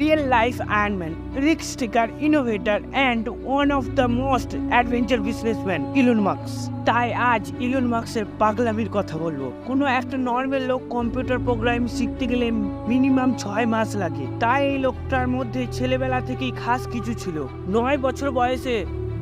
real life Ant-Man, risk taker, innovator, and one of the most adventure businessmen, Elon Musk. তাই আজ Elon মাস্কের পাগলামির কথা বলবো। কোনো একটা নর্মাল লোক কম্পিউটার প্রোগ্রামিং শিখতে গেলে মিনিমাম 6 মাস লাগে। তাই এই লোকটার মধ্যে ছেলেবেলা থেকেই খাস কিছু ছিল। 9 বছর বয়সে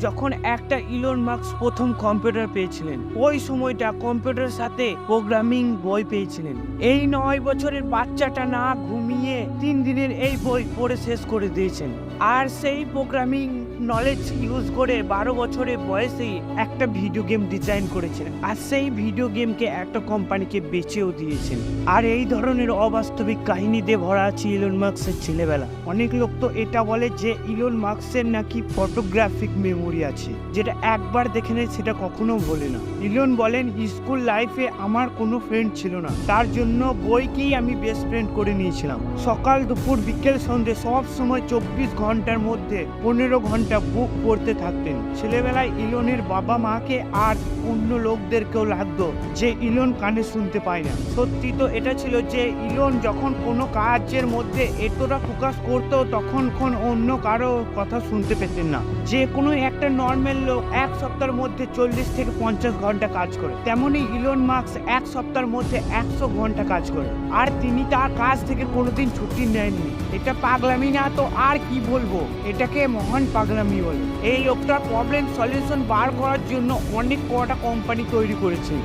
যখন একটা ইলন মাস্ক প্রথম কম্পিউটার পেয়েছিলেন, ওই সময়টা কম্পিউটারের সাথে প্রোগ্রামিং বই পেয়েছিলেন। এই 9 বছরের বাচ্চাটা না ঘুমিয়ে 3 দিনের এই বই পড়ে শেষ করে দিয়েছেন। আর সেই প্রোগ্রামিং নলেজ ইউজ করে 12 বছরের বয়সেই একটা ভিডিও গেম ডিজাইন করেছেন, আর সেই ভিডিও গেমকে একটা কোম্পানিকে বেচেও দিয়েছেন। আর এই ধরনের অবাস্তবিক কাহিনী দিয়ে ভরা আছে ইলন মাস্কের ছেলেবেলা। অনেক লোক তো এটা বলে যে ইলন মাস্কের নাকি ফটোগ্রাফিক মেমোরি আছে, যেটা একবার দেখে নেয় সেটা কখনো ভোলে না। ইলন বলেন, স্কুল লাইফে আমার কোনো ফ্রেন্ড ছিল না, তার জন্য বইকেই আমি বেস্ট ফ্রেন্ড করে নিয়েছিলাম। সকাল দুপুর বিকেল সন্ধ্যে সব সময় 24 ঘন্টার মধ্যে 15 ঘন্টা বুক পড়তে থাকতেন। ছেলেবেলায় ইলনের বাবা মাকে আর অন্য লোকদেরকেও লাগতো যে ইলন কানে শুনতে পায় না। সত্যি তো এটা ছিল যে ইলন যখন কোনো কাজের মধ্যে এতটা ফোকাস করতো তখন অন্য কারো কথা শুনতে পেতেন না। যে কোনো একটা নর্মাল লোক এক সপ্তাহের মধ্যে 40 থেকে 50 ঘন্টা কাজ করে, তেমনই ইলন মাস্ক এক সপ্তাহের মধ্যে 100 ঘন্টা কাজ করে, আর তিনি তার কাজ থেকে কোনোদিন ছুটি নেননি। এটা পাগলামি না তো আর কি বলবো, এটাকে মহান পাগলামি বলে। এই লোকটার প্রবলেম সলিউশন বার করার জন্য অনেক কটা কোম্পানি তৈরি করেছে।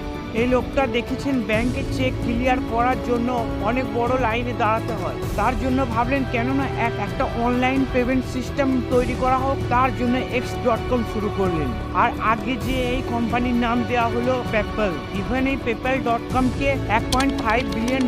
এই লোকটা দেখেছেন ব্যাংকে চেক ক্লিয়ার করার জন্য অনেক বড় লাইনে দাঁড়াতে হয়, তার জন্য ভাবলেন কেননা একটা অনলাইন পেমেন্ট সিস্টেম তৈরি করা হোক, তার জন্য x.com শুরু করলেন। আর আগে যে এই কোম্পানির নাম দেওয়া হলো পেপ্যাল। ইভেন এই পেপ্যাল.com কে $1.5 বিলিয়ন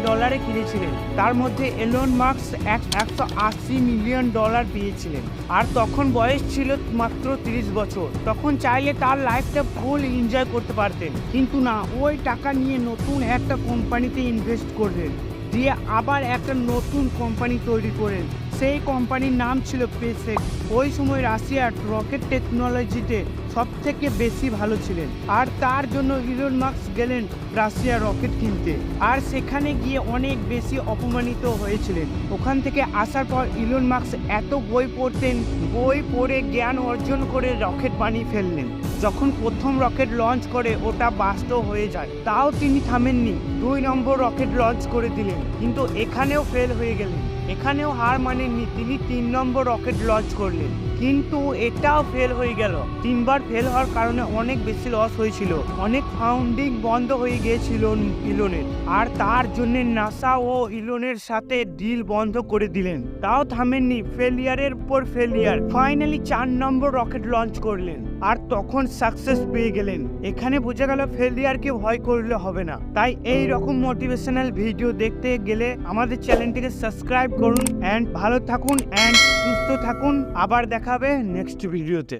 কিনেছিলেন, তার মধ্যে ইলন মাস্ক $180 মিলিয়ন পেয়েছিলেন। আর তখন বয়স ছিল মাত্র 30 বছর। তখন চাইলে তার লাইফটা ফুল এনজয় করতে পারতেন, কিন্তু না, ওই টাকা নিয়ে নতুন একটা কোম্পানিতে ইনভেস্ট করলেন, দিয়ে আবার একটা নতুন কোম্পানি তৈরি করেন। সেই কোম্পানির নাম ছিল স্পেসএক্স। ওই সময় রাশিয়ার রকেট টেকনোলজিতে সব থেকে বেশি ভালো ছিলেন, আর তার জন্য ইলন মাস্ক গেলেন রাশিয়ার রকেট কিনতে। আর সেখানে গিয়ে অনেক বেশি অপমানিত হয়েছিলেন। ওখান থেকে আসার পর ইলন মাস্ক এত বই পড়তেন, বই পড়ে জ্ঞান অর্জন করে রকেট বানিয়ে ফেললেন। যখন প্রথম রকেট লঞ্চ করে ওটা বাস্তব হয়ে যায়, তাও তিনি থামেননি, 2 নম্বর রকেট লঞ্চ করে দিলেন, কিন্তু এখানেও ফেল হয়ে গেলেন। এখানেও হার মানেননি, তিনি 3 নম্বর রকেট লঞ্চ করলেন, কিন্তু এটাও ফেল হয়ে গেল। 3 বার ফেল হওয়ার কারণে অনেক বেশি লস হয়েছিল, অনেক ফাউন্ডিং বন্ধ হয়ে গিয়েছিল ইলনের। আর তার জন্য নাসা ও ইলনের সাথে ডিল বন্ধ করে দিলেন, তাও থামেননি, ফেলিয়ারের পর ফেলিয়ার। ফাইনালি 4 নম্বর রকেট লঞ্চ করলেন, আর তখন সাকসেস পেয়ে গেলেন। এখানে বোঝা গেল ফেলিয়ারকে ভয় করলে হবে না। তাই এই রকম মোটিভেশনাল ভিডিও দেখতে গেলে আমাদের চ্যানেলটিকে সাবস্ক্রাইব করুন, এন্ড ভালো থাকুন এন্ড সুস্থ থাকুন। আবার দেখাবে নেক্সট ভিডিওতে।